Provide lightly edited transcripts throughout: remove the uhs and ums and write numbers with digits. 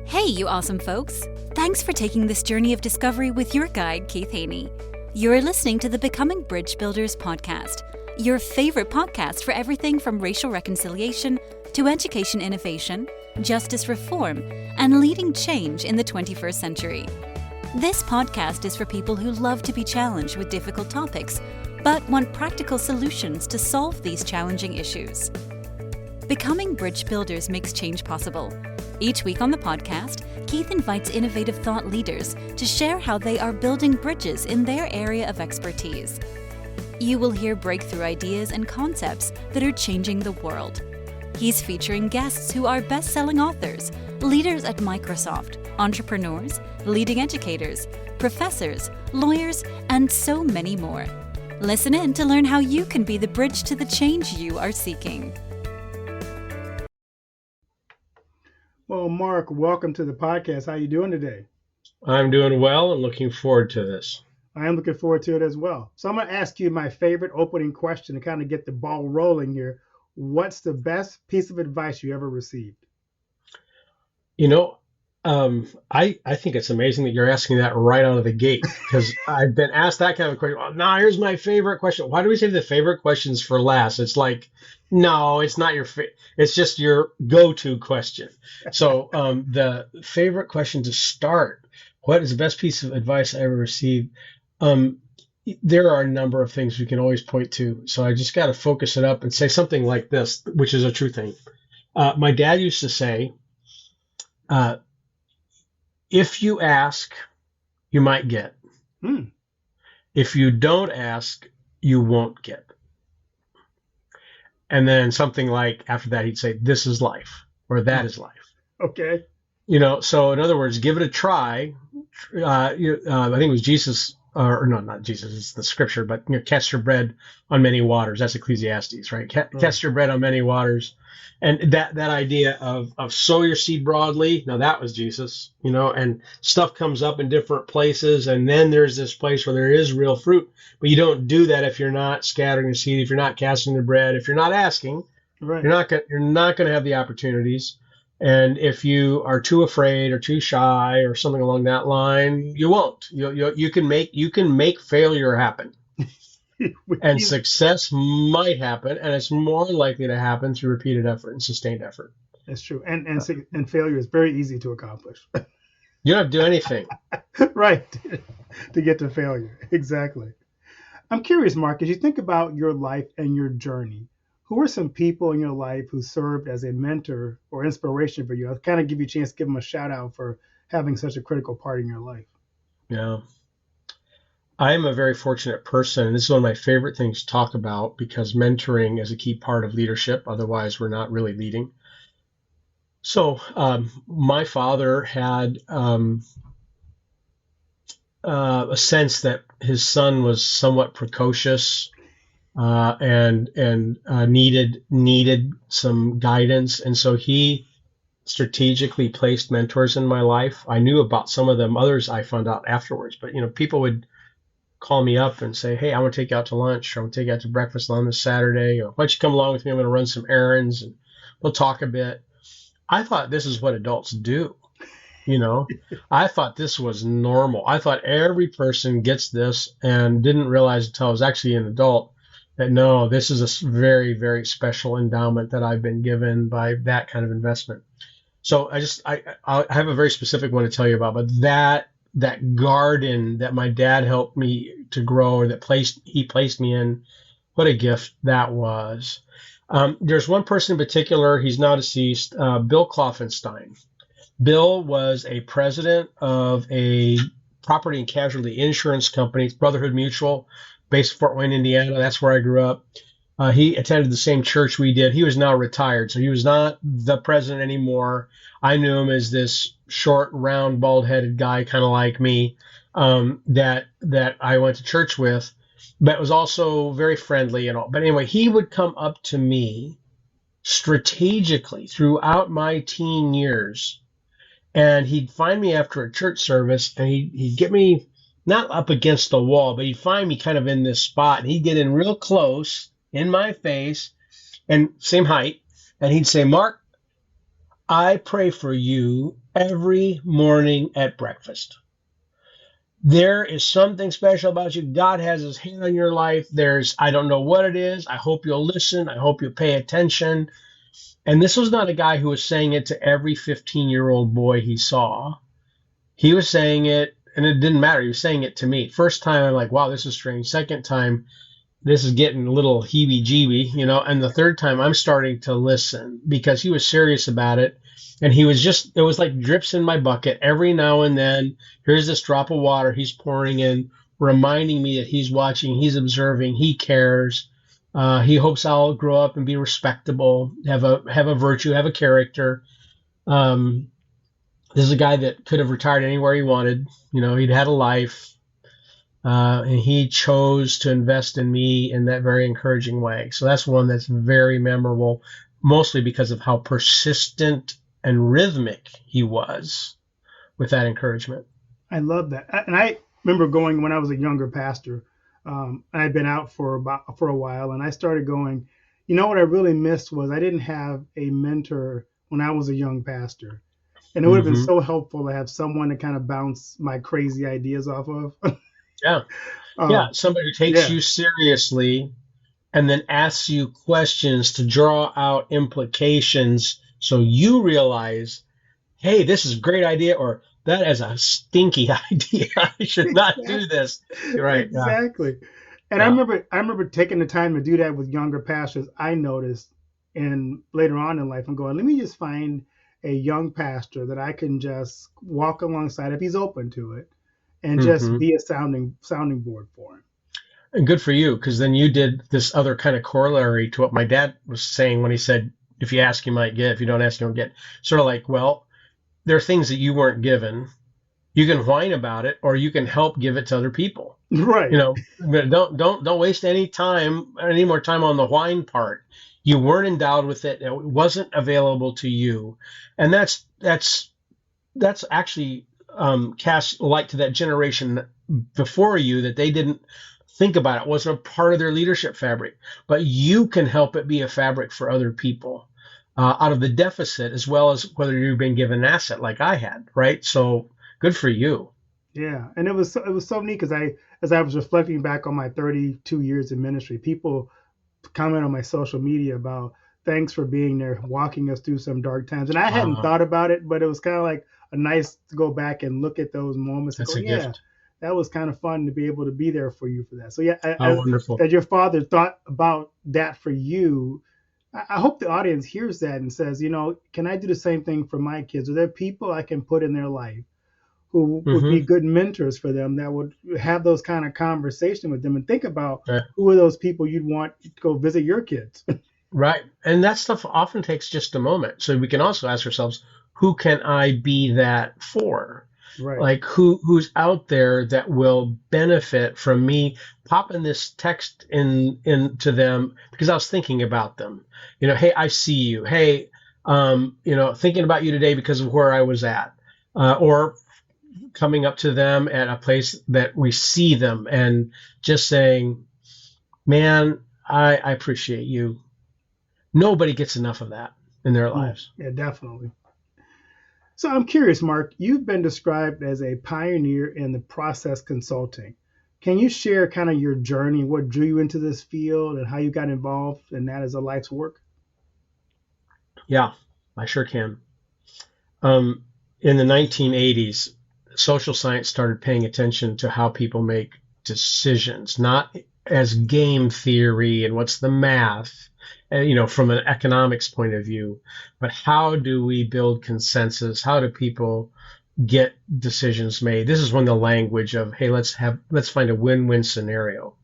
Hey, you awesome folks! Thanks for taking this journey of discovery with your guide, Keith Haney. You're listening to the Becoming Bridge Builders podcast, your favorite podcast for everything from racial reconciliation to education innovation, justice reform, and leading change in the 21st century. This podcast is for people who love to be challenged with difficult topics, but want practical solutions to solve these challenging issues. Becoming Bridge Builders makes change possible. Each week on the podcast, Keith invites innovative thought leaders to share how they are building bridges in their area of expertise. You will hear breakthrough ideas and concepts that are changing the world. He's featuring guests who are best-selling authors, leaders at Microsoft, entrepreneurs, leading educators, professors, lawyers, and so many more. Listen in to learn how you can be the bridge to the change you are seeking. Well, Mark, welcome to the podcast. How are you doing today? I'm doing well and looking forward to this. I am looking forward to it as well. So I'm going to ask you my favorite opening question to kind of get the ball rolling here. What's the best piece of advice you ever received? I think it's amazing that you're asking that right out of the gate, because I've been asked that kind of question. Oh, no, here's my favorite question. Why do we save the favorite questions for last? It's like, no, it's not your it's just your go-to question. So the favorite question to start, what is the best piece of advice I ever received? There are a number of things we can always point to. So I just got to focus it up and say something like this, which is a true thing. My dad used to say, if you ask, you might get. If you don't ask, you won't get. And then something like after that, he'd say, this is life, or that is life. Okay. So in other words, give it a try. I think it was Jesus, or no, not Jesus, it's the scripture, but cast your bread on many waters. That's Ecclesiastes, right? Cast your bread on many waters. And that idea of sow your seed broadly, now that was Jesus, and stuff comes up in different places. And then there's this place where there is real fruit, but you don't do that if you're not scattering the seed, if you're not casting the bread, if you're not asking, right. You're not going to have the opportunities. And if you are too afraid or too shy or something along that line, you won't. You can make failure happen. And success might happen, and it's more likely to happen through repeated effort and sustained effort. That's true. And failure is very easy to accomplish. You don't have to do anything. Right. To get to failure. Exactly. I'm curious, Mark, as you think about your life and your journey, who are some people in your life who served as a mentor or inspiration for you? I'll kind of give you a chance to give them a shout out for having such a critical part in your life. Yeah. I am a very fortunate person, and this is one of my favorite things to talk about because mentoring is a key part of leadership. Otherwise, we're not really leading. So my father had a sense that his son was somewhat precocious and needed some guidance, and so he strategically placed mentors in my life. I knew about some of them; others I found out afterwards. But people would call me up and say, hey, I want to take you out to lunch, or I want to take you out to breakfast on this Saturday, or why don't you come along with me? I'm going to run some errands and we'll talk a bit. I thought this is what adults do. I thought this was normal. I thought every person gets this, and didn't realize until I was actually an adult that no, this is a very, very special endowment that I've been given by that kind of investment. So I have a very specific one to tell you about, but that garden that my dad helped me to grow, or he placed me in, what a gift that was. There's one person in particular, he's now deceased, Bill Claufenstein. Bill was a president of a property and casualty insurance company, Brotherhood Mutual, based in Fort Wayne, Indiana. That's where I grew up. He attended the same church we did. He was now retired, so he was not the president anymore. I knew him as this short, round, bald-headed guy, kind of like me, that I went to church with, but was also very friendly and all. But anyway, he would come up to me strategically throughout my teen years, and he'd find me after a church service, and he'd get me not up against the wall, but he'd find me kind of in this spot, and he'd get in real close in my face, and same height, and he'd say, Mark, I pray for you every morning at breakfast. There is something special about you. God has his hand on your life. I don't know what it is. I hope you'll listen. I hope you'll pay attention. And this was not a guy who was saying it to every 15-year-old boy he saw. He was saying it, and it didn't matter. He was saying it to me. First time, I'm like, wow, this is strange. Second time, this is getting a little heebie-jeebie, And the third time, I'm starting to listen because he was serious about it. And it was like drips in my bucket. Every now and then, here's this drop of water he's pouring in, reminding me that he's watching, he's observing, he cares. He hopes I'll grow up and be respectable, have a virtue, have a character. This is a guy that could have retired anywhere he wanted. He'd had a life, and he chose to invest in me in that very encouraging way. So that's one that's very memorable, mostly because of how persistent and rhythmic he was with that encouragement. I love that. And I remember going when I was a younger pastor. I'd been out for a while, and I started going. What I really missed was I didn't have a mentor when I was a young pastor, and it would have been so helpful to have someone to kind of bounce my crazy ideas off of. Yeah, somebody who takes you seriously, and then asks you questions to draw out implications, so you realize, hey, this is a great idea, or that is a stinky idea. I should not do this. Right. Exactly. Yeah. And I remember taking the time to do that with younger pastors. I noticed, and later on in life, I'm going, let me just find a young pastor that I can just walk alongside if he's open to it, and just be a sounding board for him. And good for you, because then you did this other kind of corollary to what my dad was saying when he said, if you ask, you might get. If you don't ask, you don't get. Sort of like, well, there are things that you weren't given. You can whine about it, or you can help give it to other people. Right. But don't waste any more time on the whine part. You weren't endowed with it. It wasn't available to you, and that's actually cast light to that generation before you, that they didn't think about it. It wasn't a part of their leadership fabric. But you can help it be a fabric for other people. Out of the deficit, as well as whether you've been given an asset like I had, right? So good for you. Yeah, and it was so neat because as I was reflecting back on my 32 years in ministry, people comment on my social media about thanks for being there, walking us through some dark times. And I hadn't thought about it, but it was kind of like a nice to go back and look at those moments. That's and go, a gift. That was kind of fun to be able to be there for you for that. So wonderful. That your father thought about that for you. I hope the audience hears that and says, can I do the same thing for my kids? Are there people I can put in their life who would be good mentors for them, that would have those kind of conversation with them, and think about who are those people you'd want to go visit your kids? Right. And that stuff often takes just a moment. So we can also ask ourselves, who can I be that for? Right. Like who's out there that will benefit from me popping this text into them because I was thinking about them. Hey, I see you. Hey, thinking about you today because of where I was at, or coming up to them at a place that we see them and just saying, man, I appreciate you. Nobody gets enough of that in their lives. Yeah, definitely. So I'm curious, Mark, you've been described as a pioneer in the process consulting. Can you share kind of your journey, what drew you into this field, and how you got involved in that as a life's work? Yeah, I sure can. In the 1980s, social science started paying attention to how people make decisions, not as game theory and what's the math, from an economics point of view, but how do we build consensus? How do people get decisions made? This is when the language of, hey, let's find a win-win scenario.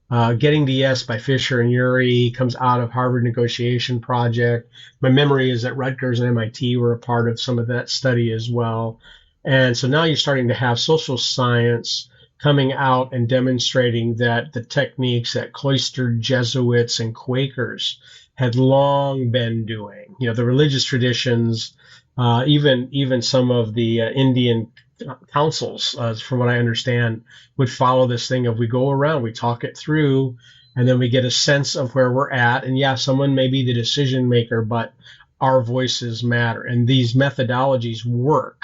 Getting the Yes by Fisher and Urey comes out of Harvard Negotiation Project. My memory is that Rutgers and MIT were a part of some of that study as well. And so now you're starting to have social science coming out and demonstrating that the techniques that cloistered Jesuits and Quakers had long been doing, the religious traditions, even some of the Indian councils, from what I understand, would follow this thing of we go around, we talk it through, and then we get a sense of where we're at. And yeah, someone may be the decision maker, but our voices matter, and these methodologies work.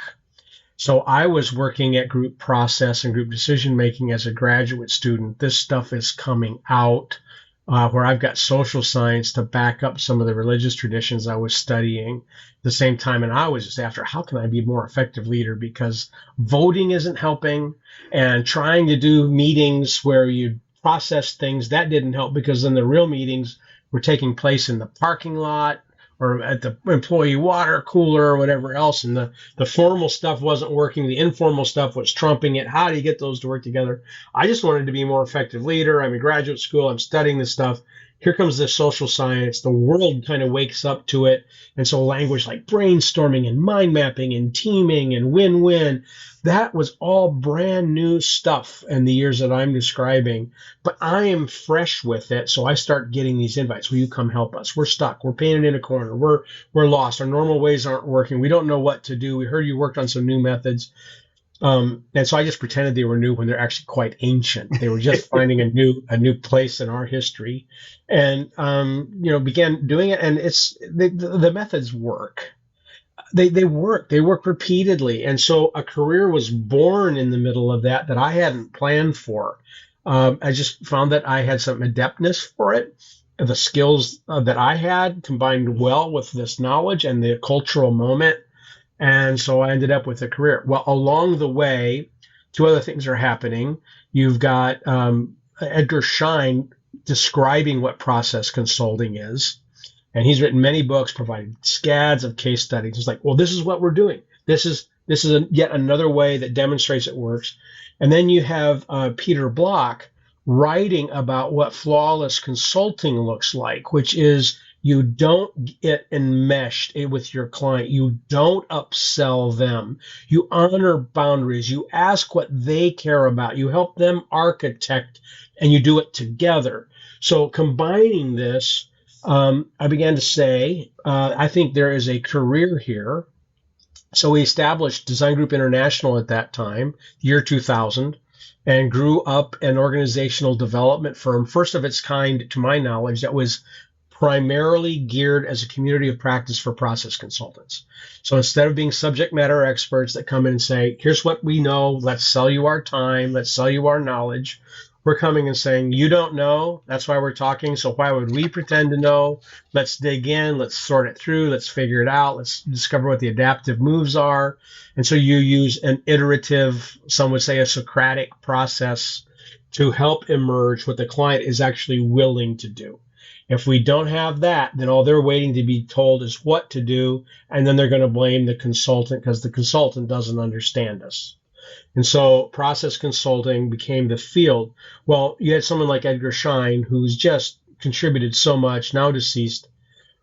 So I was working at group process and group decision making as a graduate student. This stuff is coming out where I've got social science to back up some of the religious traditions I was studying at the same time. And I was just after, how can I be a more effective leader? Because voting isn't helping, and trying to do meetings where you process things, that didn't help, because then the real meetings were taking place in the parking lot or at the employee water cooler or whatever else. And the formal stuff wasn't working. The informal stuff was trumping it. How do you get those to work together? I just wanted to be a more effective leader. I'm in graduate school. I'm studying this stuff. Here comes this social science. The world kind of wakes up to it. And so language like brainstorming and mind mapping and teaming and win-win, that was all brand new stuff in the years that I'm describing. But I am fresh with it. So I start getting these invites. Will you come help us? We're stuck. We're painted in a corner. We're lost. Our normal ways aren't working. We don't know what to do. We heard you worked on some new methods. And so I just pretended they were new when they're actually quite ancient. They were just finding a new place in our history, and began doing it. And it's the methods work. They work. They work repeatedly. And so a career was born in the middle of that I hadn't planned for. I just found that I had some adeptness for it. The skills that I had combined well with this knowledge and the cultural moment. And so I ended up with a career. Well, along the way, two other things are happening. You've got Edgar Schein describing what process consulting is. And he's written many books, provided scads of case studies. It's like, well, this is what we're doing. This is yet another way that demonstrates it works. And then you have Peter Block writing about what flawless consulting looks like, which is you don't get enmeshed with your client. You don't upsell them. You honor boundaries. You ask what they care about. You help them architect, and you do it together. So combining this, I began to say, I think there is a career here. So we established Design Group International at that time, year 2000, and grew up an organizational development firm, first of its kind, to my knowledge, that was primarily geared as a community of practice for process consultants. So instead of being subject matter experts that come in and say, here's what we know, let's sell you our time, let's sell you our knowledge, we're coming and saying, you don't know, that's why we're talking, so why would we pretend to know? Let's dig in, let's sort it through, let's figure it out, let's discover what the adaptive moves are. And so you use an iterative, some would say a Socratic process to help emerge what the client is actually willing to do. If we don't have that, then all they're waiting to be told is what to do, and then they're going to blame the consultant because the consultant doesn't understand us. And so process consulting became the field. Well, you had someone like Edgar Schein, who's just contributed so much, now deceased,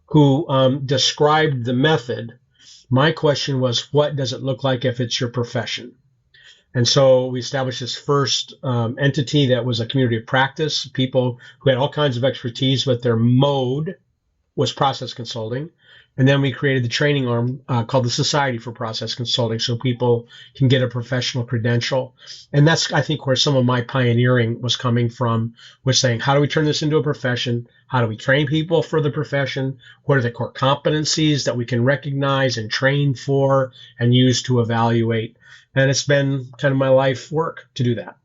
who described the method. My question was, what does it look like if it's your profession? And so we established this first entity that was a community of practice, people who had all kinds of expertise, but their mode was process consulting. And then we created the training arm called the Society for Process Consulting, so people can get a professional credential. And that's, I think, where some of my pioneering was coming from, was saying, how do we turn this into a profession? How do we train people for the profession? What are the core competencies that we can recognize and train for and use to evaluate? And it's been kind of my life work to do that.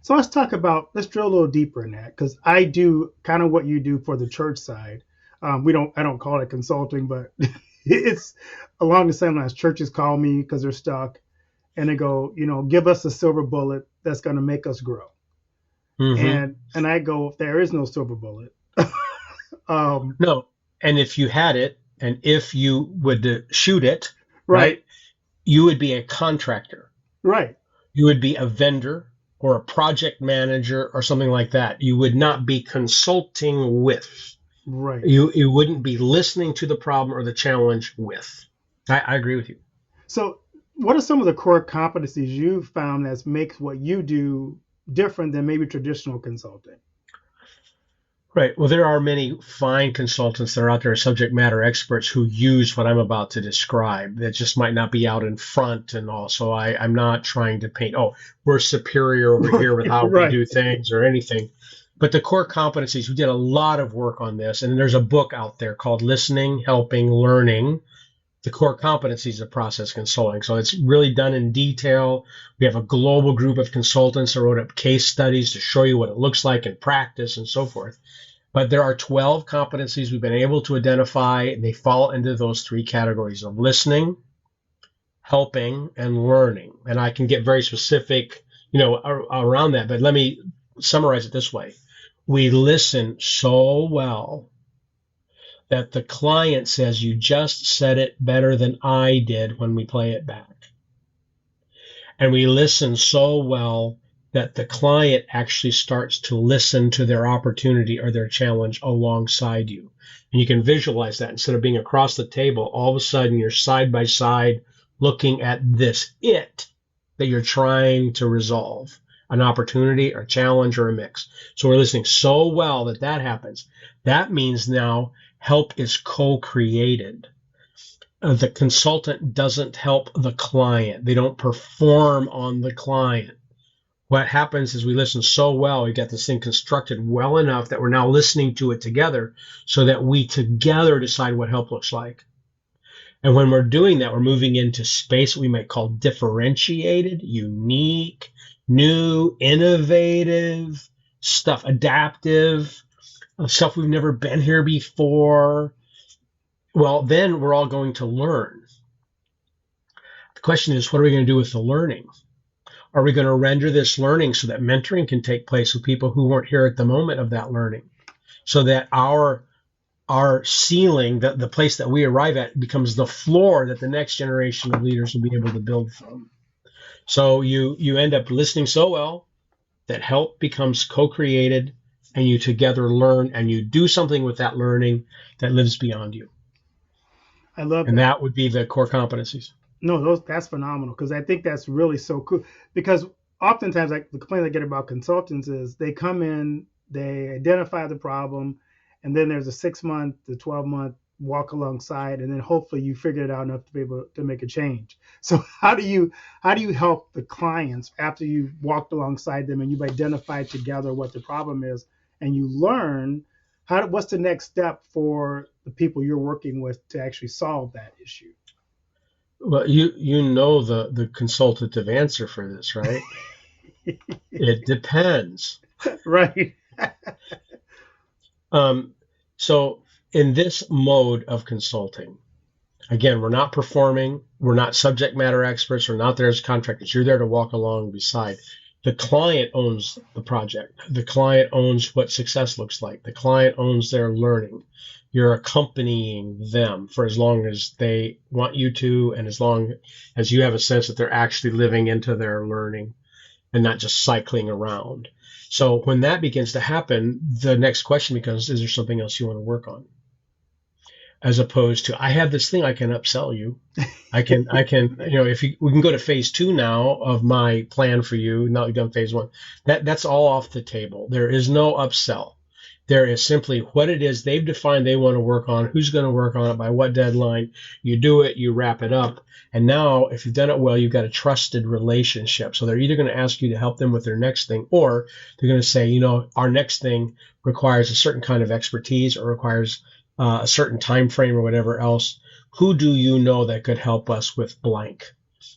So let's drill a little deeper in that, because I do kind of what you do for the church side. I don't call it consulting, but it's along the same lines. Churches call me because they're stuck and they go, give us a silver bullet that's going to make us grow. Mm-hmm. And I go, there is no silver bullet. No. And if you had it, and if you would shoot it, right, you would be a contractor. Right. You would be a vendor or a project manager or something like that. You would not be consulting with. Right. You wouldn't be listening to the problem or the challenge with. I agree with you. So what are some of the core competencies you found that makes what you do different than maybe traditional consulting? Right. Well, there are many fine consultants that are out there, subject matter experts, who use what I'm about to describe that just might not be out in front and all. So I'm not trying to paint, we're superior over here with how we do things or anything. But the core competencies, we did a lot of work on this, and there's a book out there called Listening, Helping, Learning, the core competencies of process consulting. So it's really done in detail. We have a global group of consultants that wrote up case studies to show you what it looks like in practice and so forth. But there are 12 competencies we've been able to identify, and they fall into those three categories of listening, helping, and learning. And I can get very specific, around that, but let me summarize it this way. We listen so well that the client says, you just said it better than I did when we play it back. And we listen so well that the client actually starts to listen to their opportunity or their challenge alongside you. And you can visualize that. Instead of being across the table, all of a sudden you're side by side looking at this that you're trying to resolve, an opportunity or challenge or a mix. So we're listening so well that happens. That means now help is co-created. The consultant doesn't help the client. They don't perform on the client. What happens is we listen so well, we got this thing constructed well enough that we're now listening to it together so that we together decide what help looks like. And when we're doing that, we're moving into space we might call differentiated, unique, new, innovative stuff, adaptive, stuff we've never been here before. Well, then we're all going to learn. The question is, what are we going to do with the learning? Are we going to render this learning so that mentoring can take place with people who weren't here at the moment of that learning, so that our ceiling, the place that we arrive at, becomes the floor that the next generation of leaders will be able to build from? So you end up listening so well that help becomes co-created, and you together learn, and you do something with that learning that lives beyond you. I love and that. that would be the core competencies. No, that's phenomenal, because I think that's really so cool. Because oftentimes, like, the complaint I get about consultants is they come in, they identify the problem, and then there's a 6-month to 12-month walk alongside, and then hopefully you figure it out enough to be able to make a change. So how do you help the clients after you've walked alongside them and you've identified together what the problem is, and you learn what's the next step for the people you're working with to actually solve that issue? Well, you know the consultative answer for this, right? It depends. Right. So in this mode of consulting, again, we're not performing, we're not subject matter experts, we're not there as contractors. You're there to walk along beside. The client owns the project. The client owns what success looks like. The client owns their learning. You're accompanying them for as long as they want you to, and as long as you have a sense that they're actually living into their learning and not just cycling around. So when that begins to happen, the next question becomes, is there something else you want to work on? As opposed to, I have this thing I can upsell you. I can, we can go to phase 2 now of my plan for you. Now we've done phase 1. That's all off the table. There is no upsell. There is simply what it is they've defined they want to work on, who's going to work on it, by what deadline. You do it, you wrap it up. And now, if you've done it well, you've got a trusted relationship. So they're either going to ask you to help them with their next thing, or they're going to say, our next thing requires a certain kind of expertise or requires a certain time frame or whatever else. Who do you know that could help us with blank?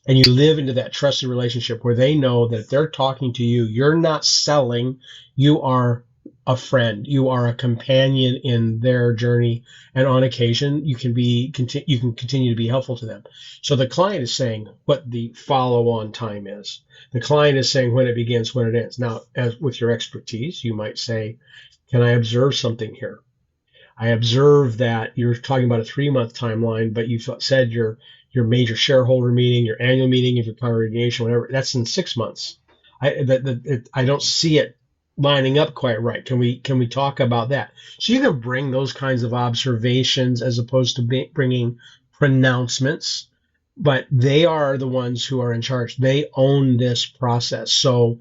And you live into that trusted relationship where they know that if they're talking to you, you're not selling, you are a friend, you are a companion in their journey, and on occasion you can continue to be helpful to them. So the client is saying what the follow-on time is. The client is saying when it begins, when it ends. Now, as with your expertise, you might say, can I observe something here? I observe that you're talking about a 3-month timeline, but you've said your major shareholder meeting, your annual meeting of your congregation, whatever, that's in 6 months. I don't see it lining up quite right. Can we talk about that? So you can bring those kinds of observations as opposed to bringing pronouncements, but they are the ones who are in charge. They own this process. So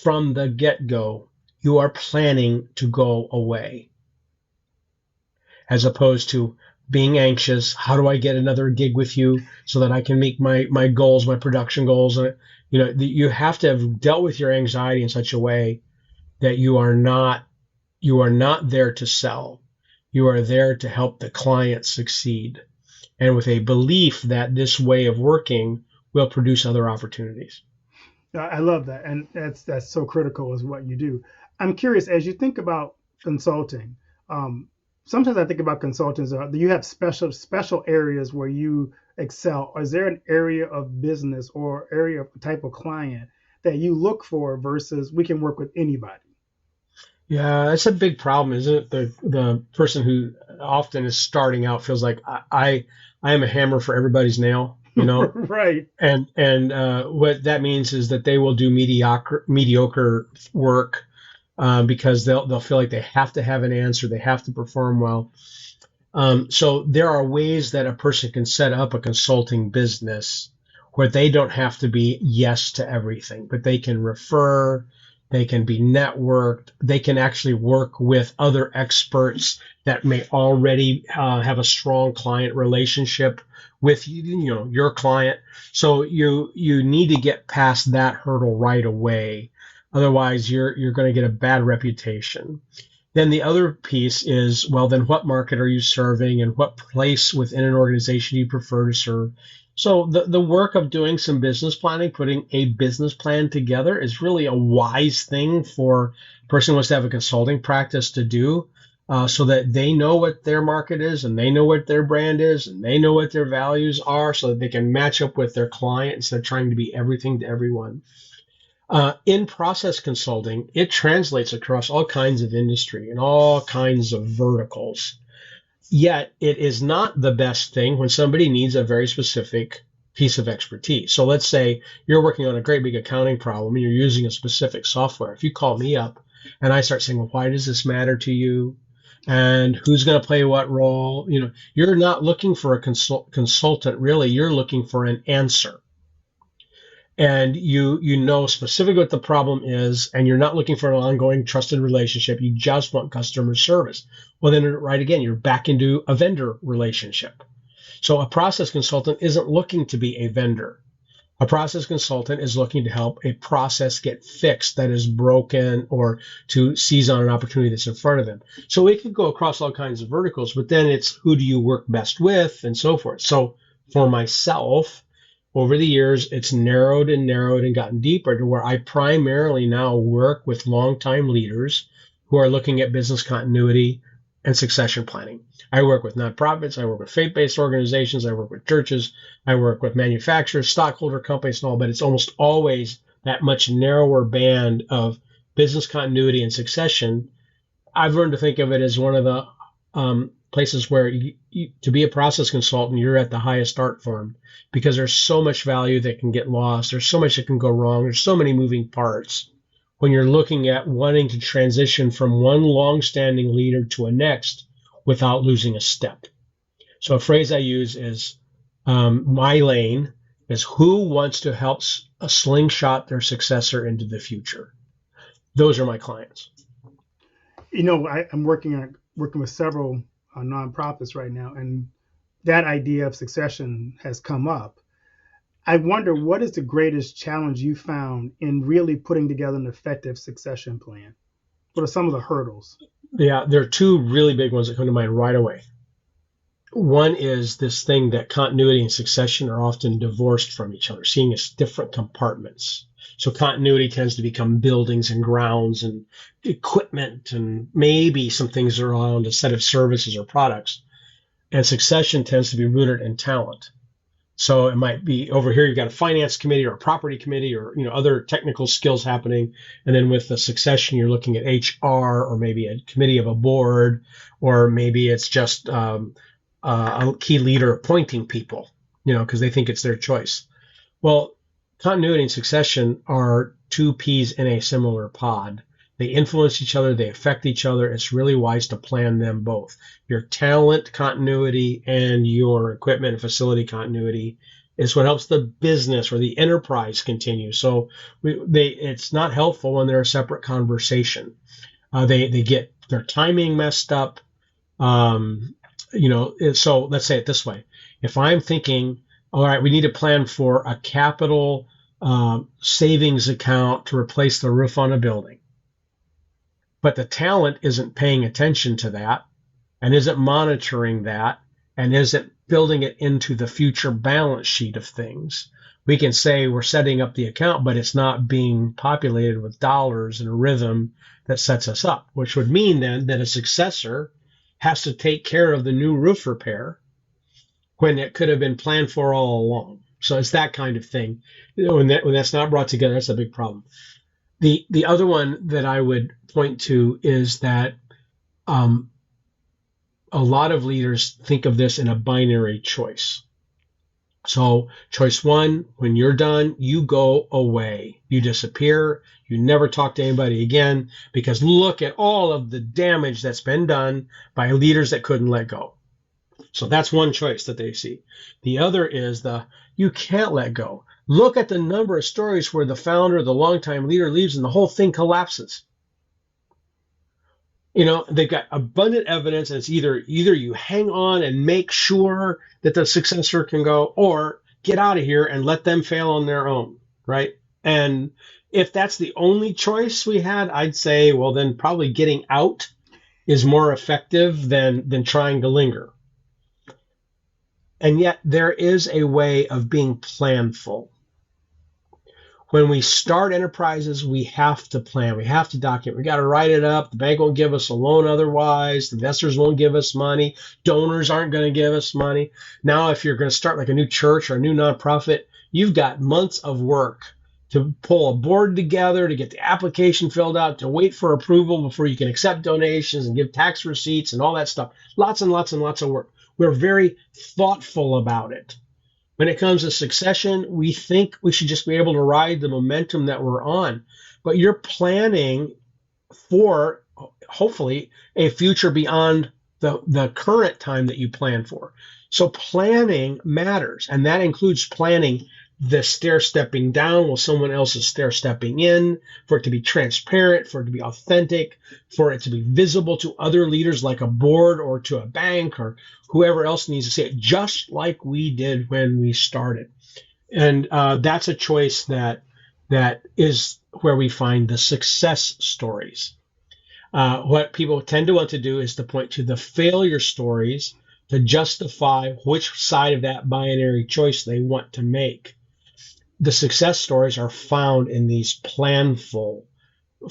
from the get-go, you are planning to go away, as opposed to being anxious. How do I get another gig with you so that I can meet my goals, my production goals? You have to have dealt with your anxiety in such a way that you are not You are not there to sell. You are there to help the client succeed, and with a belief that this way of working will produce other opportunities. I love that, and that's so critical is what you do. I'm curious, as you think about consulting, um, sometimes I think about consultants. You have special areas where you excel. Is there an area of business or area of type of client that you look for versus we can work with anybody? Yeah, that's a big problem, isn't it? The person who often is starting out feels like I am a hammer for everybody's nail, you know? Right. And what that means is that they will do mediocre work, because they'll feel like they have to have an answer, they have to perform well. So there are ways that a person can set up a consulting business where they don't have to be yes to everything, but they can refer, they can be networked, they can actually work with other experts that may already have a strong client relationship with your client. So you need to get past that hurdle right away. Otherwise, you're going to get a bad reputation. Then the other piece is, well, then what market are you serving and what place within an organization do you prefer to serve? So the work of doing some business planning, putting a business plan together is really a wise thing for a person who wants to have a consulting practice to do, so that they know what their market is and they know what their brand is and they know what their values are so that they can match up with their client instead of trying to be everything to everyone. In process consulting, it translates across all kinds of industry and all kinds of verticals. Yet it is not the best thing when somebody needs a very specific piece of expertise. So let's say you're working on a great big accounting problem and you're using a specific software. If you call me up and I start saying, well, why does this matter to you? And who's going to play what role? You're not looking for a consultant, really. You're looking for an answer. And you know specifically what the problem is, and you're not looking for an ongoing trusted relationship. You just want customer service. Well, then right again, you're back into a vendor relationship. So a process consultant isn't looking to be a vendor. A process consultant is looking to help a process get fixed that is broken or to seize on an opportunity that's in front of them. So it could go across all kinds of verticals, but then it's who do you work best with and so forth. So for myself, over the years, it's narrowed and gotten deeper to where I primarily now work with longtime leaders who are looking at business continuity and succession planning. I work with nonprofits, I work with faith-based organizations, I work with churches, I work with manufacturers, stockholder companies and all, but it's almost always that much narrower band of business continuity and succession. I've learned to think of it as one of the places where to be a process consultant, you're at the highest art form because there's so much value that can get lost. There's so much that can go wrong. There's so many moving parts when you're looking at wanting to transition from one long-standing leader to a next without losing a step. So a phrase I use is my lane is who wants to help a slingshot their successor into the future. Those are my clients. I'm working with several nonprofits right now, and that idea of succession has come up. I wonder, what is the greatest challenge you found in really putting together an effective succession plan? What are some of the hurdles? Yeah, there are two really big ones that come to mind right away. One is this thing that continuity and succession are often divorced from each other, seen as different compartments. So continuity tends to become buildings and grounds and equipment and maybe some things around a set of services or products. And succession tends to be rooted in talent. So it might be over here, you've got a finance committee or a property committee or other technical skills happening. And then with the succession, you're looking at HR or maybe a committee of a board, or maybe it's just a key leader appointing people, because they think it's their choice. Well, continuity and succession are two peas in a similar pod. They influence each other. They affect each other. It's really wise to plan them both. Your talent continuity and your equipment and facility continuity is what helps the business or the enterprise continue. So it's not helpful when they're a separate conversation. They get their timing messed up. So let's say it this way. If I'm thinking, all right, we need to plan for a capital savings account to replace the roof on a building. but the talent isn't paying attention to that and isn't monitoring that and isn't building it into the future balance sheet of things. We can say we're setting up the account, but it's not being populated with dollars in a rhythm that sets us up, which would mean then that a successor has to take care of the new roof repair when it could have been planned for all along. So it's that kind of thing. When that's not brought together, that's a big problem. The other one that I would point to is that a lot of leaders think of this in a binary choice. So choice one, when you're done, you go away. You disappear. You never talk to anybody again, because look at all of the damage that's been done by leaders that couldn't let go. So that's one choice that they see. The other is you can't let go. Look at the number of stories where the founder, the longtime leader leaves and the whole thing collapses. They've got abundant evidence, and it's either you hang on and make sure that the successor can go, or get out of here and let them fail on their own, right? And if that's the only choice we had, I'd say, well, then probably getting out is more effective than trying to linger. And yet there is a way of being planful. When we start enterprises, we have to plan. We have to document. We got to write it up. The bank won't give us a loan otherwise. The investors won't give us money. Donors aren't going to give us money. Now, if you're going to start like a new church or a new nonprofit, you've got months of work to pull a board together, to get the application filled out, to wait for approval before you can accept donations and give tax receipts and all that stuff. Lots and lots and lots of work. We're very thoughtful about it. When it comes to succession, we think we should just be able to ride the momentum that we're on. But you're planning for, hopefully, a future beyond the current time that you plan for. So planning matters, and that includes planning the stair-stepping down while someone else is stair-stepping in, for it to be transparent, for it to be authentic, for it to be visible to other leaders like a board or to a bank or whoever else needs to see it, just like we did when we started. And that's a choice that is where we find the success stories. What people tend to want to do is to point to the failure stories to justify which side of that binary choice they want to make. The success stories are found in these planful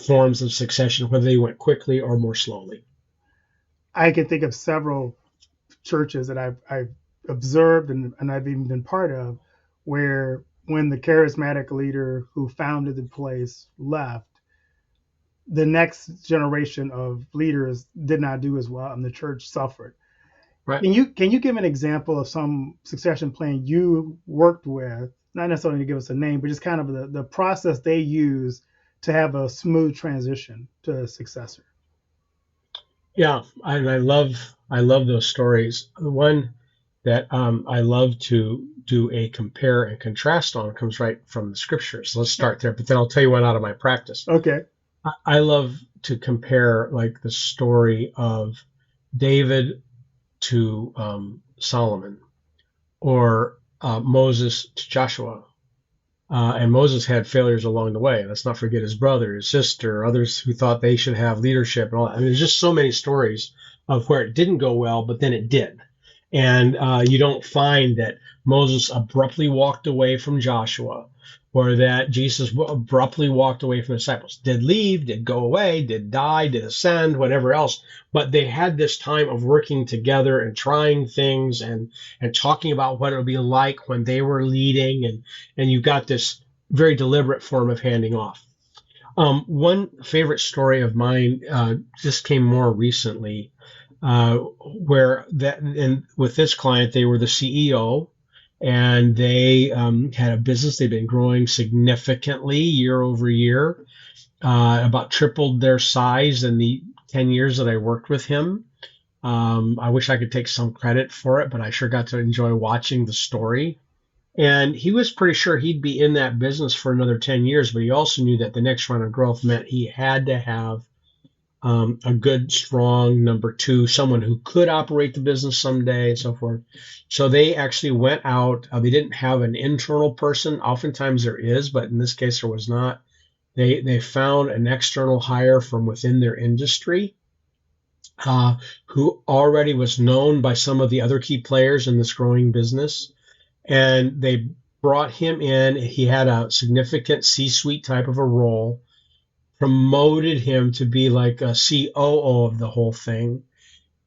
forms of succession, whether they went quickly or more slowly. I can think of several churches that I've observed and I've even been part of, where when the charismatic leader who founded the place left, the next generation of leaders did not do as well, and the church suffered. Right. Can you give an example of some succession plan you worked with? Not necessarily to give us a name, but just kind of the process they use to have a smooth transition to a successor. Yeah, and I love those stories. The one that I love to do a compare and contrast on comes right from the scriptures. So let's start there, but then I'll tell you one out of my practice. Okay. I love to compare like the story of David to Solomon, or Moses to Joshua. And Moses had failures along the way. Let's not forget his brother, his sister, others who thought they should have leadership and all that. I mean, there's just so many stories of where it didn't go well, but then it did. And you don't find that Moses abruptly walked away from Joshua, or that Jesus abruptly walked away from the disciples. Did leave, did go away, did die, did ascend, whatever else. But they had this time of working together and trying things and talking about what it would be like when they were leading. And you got this very deliberate form of handing off. One favorite story of mine just came more recently, where with this client, they were the CEO. And they had a business. They've been growing significantly year over year, about tripled their size in the 10 years that I worked with him. I wish I could take some credit for it, but I sure got to enjoy watching the story. And he was pretty sure he'd be in that business for another 10 years, but he also knew that the next round of growth meant he had to have a good, strong number two, someone who could operate the business someday and so forth. So they actually went out. They didn't have an internal person. Oftentimes there is, but in this case there was not. They found an external hire from within their industry who already was known by some of the other key players in this growing business. And they brought him in. He had a significant C-suite type of a role, promoted him to be like a COO of the whole thing.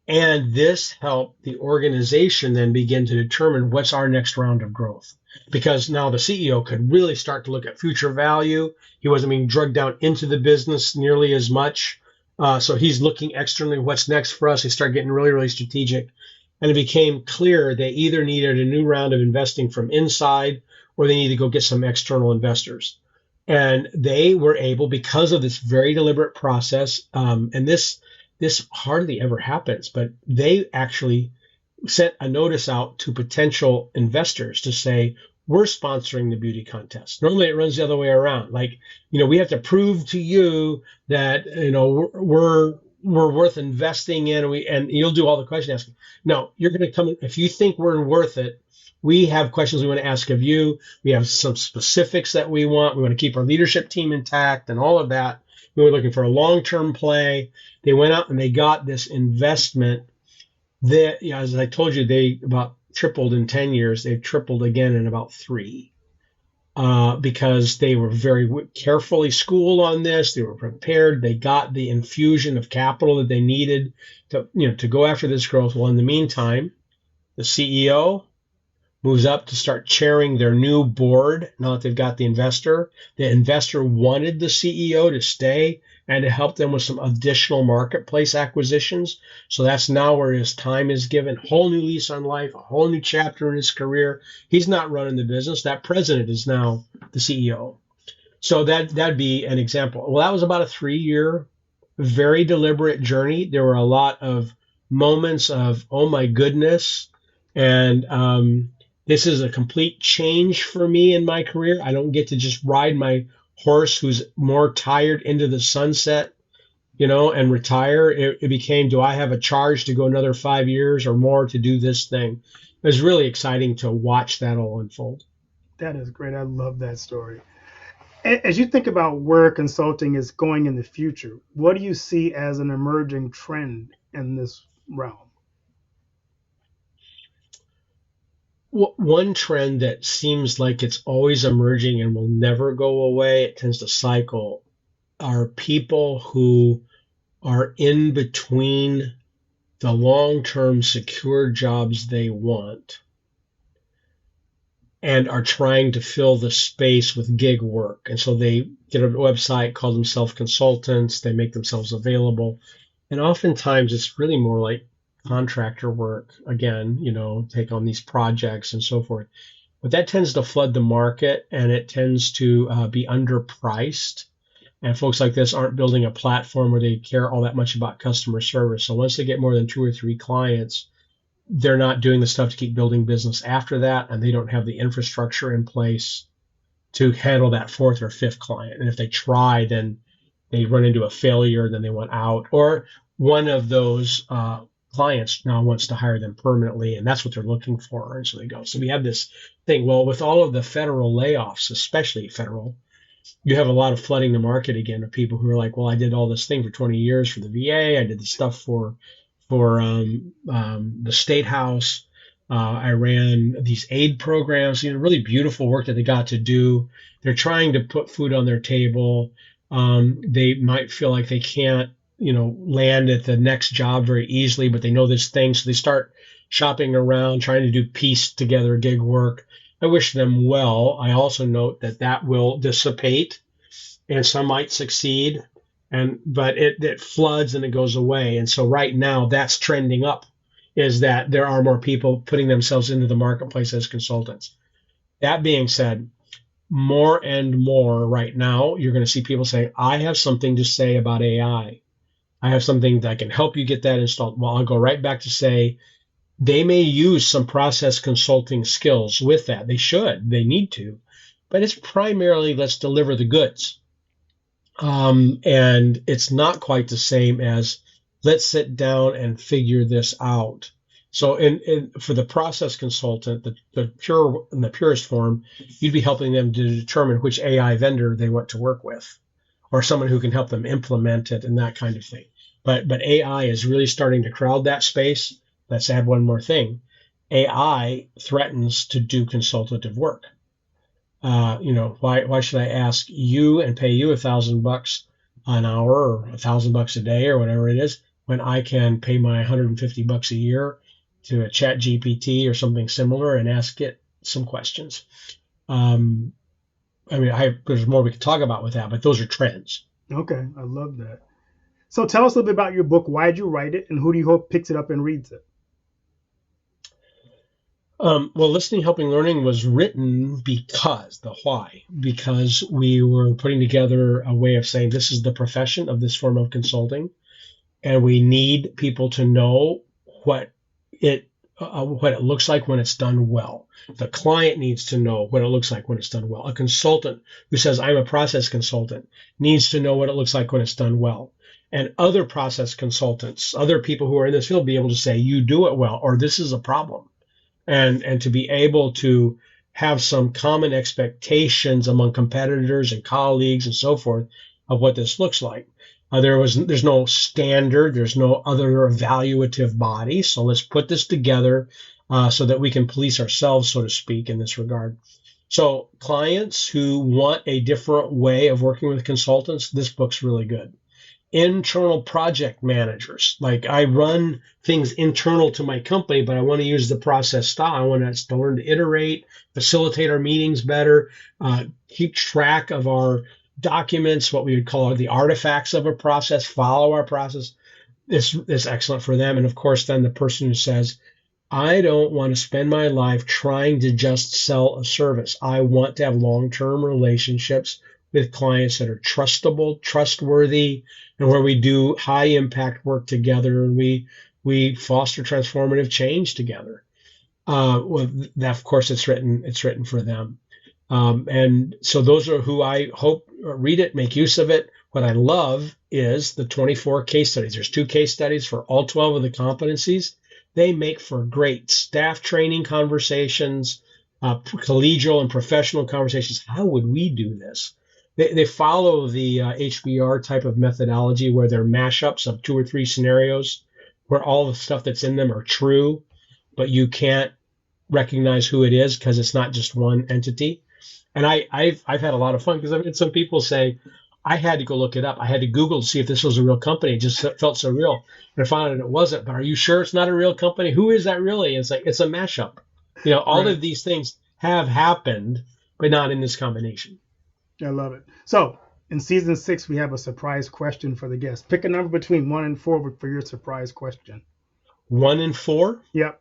And this helped the organization then begin to determine what's our next round of growth. Because now the CEO could really start to look at future value. He wasn't being drugged down into the business nearly as much. So he's looking externally, what's next for us? They start getting really, really strategic. And it became clear they either needed a new round of investing from inside or they need to go get some external investors. And they were able, because of this very deliberate process, and this hardly ever happens, but they actually sent a notice out to potential investors to say, we're sponsoring the beauty contest. Normally it runs the other way around. Like, we have to prove to you that, we're worth investing in, and you'll do all the question asking. No, you're going to come, if you think we're worth it, we have questions we want to ask of you. We have some specifics that we want. We want to keep our leadership team intact and all of that. We were looking for a long-term play. They went out and they got this investment that, as I told you, they about tripled in 10 years. They've tripled again in about 3 because they were very carefully schooled on this. They were prepared. They got the infusion of capital that they needed to go after this growth. Well, in the meantime, the CEO moves up to start chairing their new board now that they've got the investor. The investor wanted the CEO to stay and to help them with some additional marketplace acquisitions. So that's now where his time is given. Whole new lease on life, a whole new chapter in his career. He's not running the business. That president is now the CEO. So that'd be an example. Well, that was about a 3-year, very deliberate journey. There were a lot of moments of, oh my goodness. And this is a complete change for me in my career. I don't get to just ride my horse who's more tired into the sunset, and retire. It became, do I have a charge to go another 5 years or more to do this thing? It was really exciting to watch that all unfold. That is great. I love that story. As you think about where consulting is going in the future, what do you see as an emerging trend in this realm? One trend that seems like it's always emerging and will never go away, it tends to cycle, are people who are in between the long-term secure jobs they want and are trying to fill the space with gig work. And so they get a website, call themselves consultants, they make themselves available. And oftentimes it's really more like contractor work, again, take on these projects and so forth. But that tends to flood the market and it tends to be underpriced. And folks like this aren't building a platform where they care all that much about customer service. So once they get more than 2 or 3 clients, they're not doing the stuff to keep building business after that. And they don't have the infrastructure in place to handle that 4th or 5th client. And if they try, then they run into a failure, then they want out. Or one of those clients now wants to hire them permanently, and that's what they're looking for. And so they go. So we have this thing. Well, with all of the federal layoffs, especially federal, you have a lot of flooding the market again of people who are like, well, I did all this thing for 20 years for the VA. I did the stuff for the State House. I ran these aid programs, really beautiful work that they got to do. They're trying to put food on their table. They might feel like they can't, land at the next job very easily, but they know this thing. So they start shopping around, trying to do piece together gig work. I wish them well. I also note that will dissipate and some might succeed, but it floods and it goes away. And so right now that's trending up, is that there are more people putting themselves into the marketplace as consultants. That being said, more and more right now, you're going to see people say, I have something to say about AI. I have something that can help you get that installed. Well, I'll go right back to say they may use some process consulting skills with that. They should, they need to, but it's primarily let's deliver the goods. And it's not quite the same as let's sit down and figure this out. So for the process consultant, in the purest form, you'd be helping them to determine which AI vendor they want to work with. or someone who can help them implement it and that kind of thing. But AI is really starting to crowd that space. Let's add one more thing. AI threatens to do consultative work. Why should I ask you and pay you $1,000 an hour or $1,000 a day or whatever it is when I can pay my $150 a year to a chat GPT or something similar and ask it some questions. There's more we could talk about with that, but those are trends. Okay, I love that. So tell us a little bit about your book. Why did you write it, and who do you hope picks it up and reads it? Listening, Helping, Learning was written because we were putting together a way of saying this is the profession of this form of consulting, and we need people to know what it looks like when it's done well. The client needs to know what it looks like when it's done well. A consultant who says, I'm a process consultant, needs to know what it looks like when it's done well. And other process consultants, other people who are in this field, be able to say, you do it well, or this is a problem. And to be able to have some common expectations among competitors and colleagues and so forth of what this looks like. There's no standard, there's no other evaluative body. So let's put this together so that we can police ourselves, so to speak, in this regard. So clients who want a different way of working with consultants, this book's really good. Internal project managers, like I run things internal to my company, but I want to use the process style. I want us to learn to iterate, facilitate our meetings better, keep track of our documents, what we would call the artifacts of a process, follow our process. This is excellent for them. And of course, then the person who says, I don't want to spend my life trying to just sell a service. I want to have long-term relationships with clients that are trustable, trustworthy, and where we do high impact work together and we foster transformative change together. That of course it's written for them. And so those are who I hope read it, make use of it. What I love is the 24 case studies. There's 2 case studies for all 12 of the competencies. They make for great staff training conversations, collegial and professional conversations. How would we do this? They follow the HBR type of methodology where they're mashups of 2 or 3 scenarios where all the stuff that's in them are true, but you can't recognize who it is because it's not just one entity. And I've had a lot of fun because I've had some people say, I had to go look it up. I had to Google to see if this was a real company. It just felt so real. And I found out it wasn't. But are you sure it's not a real company? Who is that really? And it's like, it's a mashup. All Right. of these things have happened, but not in this combination. I love it. So in season 6, we have a surprise question for the guests. Pick a number between 1 and 4 for your surprise question. 1 and 4? Yep.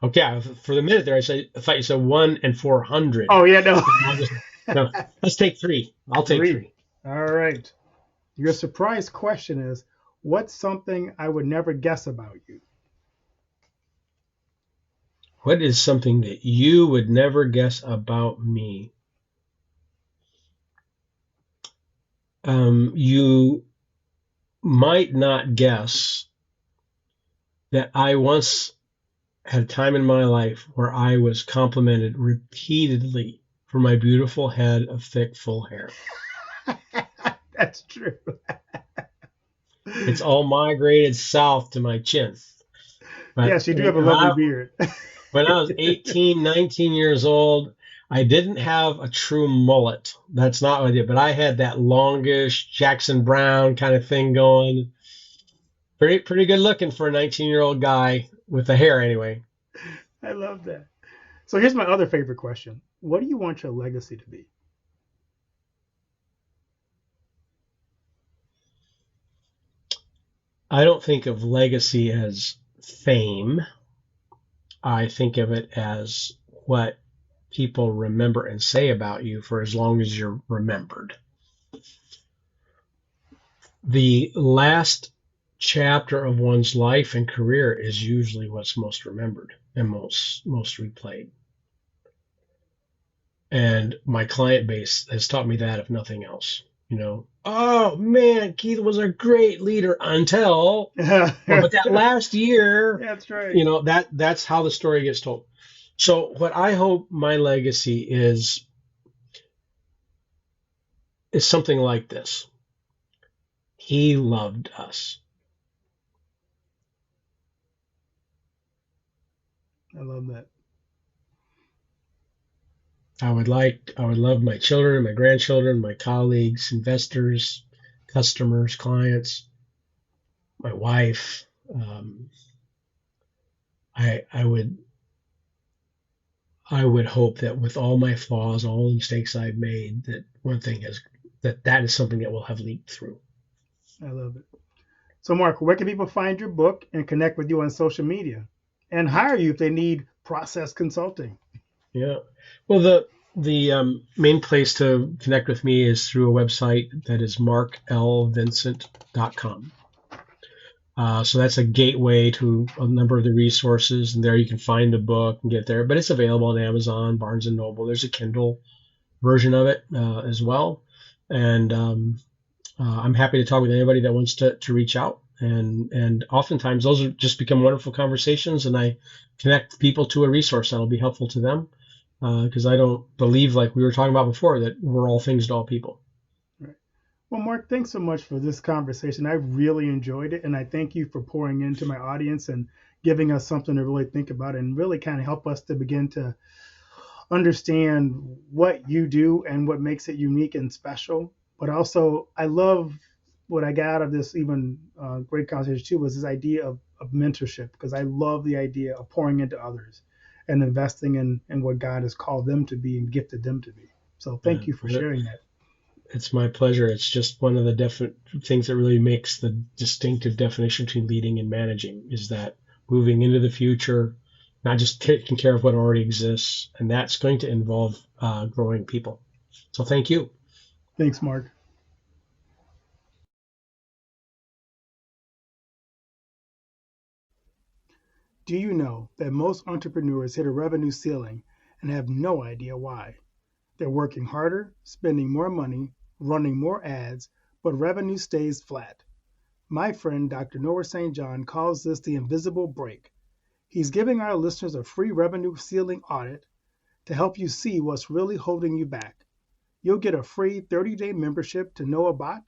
Okay, for the minute there, I thought you said 1 and 400. Oh, yeah, no. No, let's take 3. I'll take 3. All right. Your surprise question is, what's something I would never guess about you? What is something that you would never guess about me? You might not guess that I once had a time in my life where I was complimented repeatedly for my beautiful head of thick, full hair. That's true. It's all migrated south to my chin. But yes, you do have a lovely beard. When I was 18, 19 years old, I didn't have a true mullet. That's not what I did, but I had that longish Jackson Brown kind of thing going. Pretty good looking for a 19-year-old guy with the hair anyway. I love that. So here's my other favorite question. What do you want your legacy to be? I don't think of legacy as fame. I think of it as what people remember and say about you for as long as you're remembered. The last chapter of one's life and career is usually what's most remembered and most replayed. And my client base has taught me that, if nothing else. Oh man, Keith was a great leader until, but that last year, that's right. That's how the story gets told. So what I hope my legacy is something like this. He loved us. I love that. I would love my children, my grandchildren, my colleagues, investors, customers, clients, my wife. I would hope that with all my flaws, all the mistakes I've made, that one thing is that is something that will have leaked through. I love it. So, Mark, where can people find your book and connect with you on social media and hire you if they need process consulting? Yeah. Well, the main place to connect with me is through a website that is marklvincent.com. So that's a gateway to a number of the resources, and there you can find the book and get there. But it's available on Amazon, Barnes and Noble. There's a Kindle version of it as well. And I'm happy to talk with anybody that wants to reach out. And oftentimes those just become wonderful conversations, and I connect people to a resource that'll be helpful to them. Because I don't believe, like we were talking about before, that we're all things to all people. Right. Well, Mark, thanks so much for this conversation. I really enjoyed it, and I thank you for pouring into my audience and giving us something to really think about and really kind of help us to begin to understand what you do and what makes it unique and special. But also, I love what I got out of this even great conversation too was this idea of mentorship, because I love the idea of pouring into others and investing in what God has called them to be and gifted them to be. So thank you for sharing that. It's my pleasure. It's just one of the things that really makes the distinctive definition between leading and managing is that moving into the future, not just taking care of what already exists, and that's going to involve growing people. So thank you. Thanks, Mark. Do you know that most entrepreneurs hit a revenue ceiling and have no idea why? They're working harder, spending more money, running more ads, but revenue stays flat. My friend Dr. Noah St. John calls this the invisible break. He's giving our listeners a free revenue ceiling audit to help you see what's really holding you back. You'll get a free 30-day membership to NoahBot,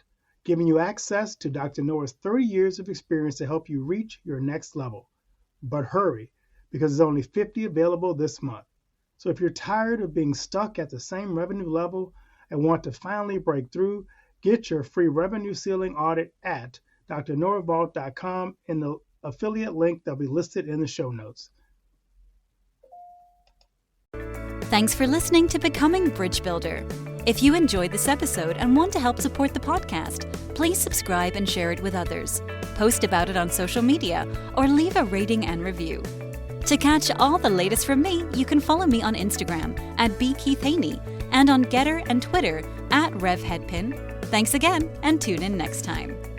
giving you access to Dr. Noah's 30 years of experience to help you reach your next level. But hurry, because there's only 50 available this month. So if you're tired of being stuck at the same revenue level and want to finally break through, get your free revenue ceiling audit at drnoahvault.com in the affiliate link that'll be listed in the show notes. Thanks for listening to Becoming Bridge Builder. If you enjoyed this episode and want to help support the podcast, please subscribe and share it with others. Post about it on social media or leave a rating and review. To catch all the latest from me, you can follow me on Instagram at bkeithhaney and on Getter and Twitter at RevHeadpin. Thanks again and tune in next time.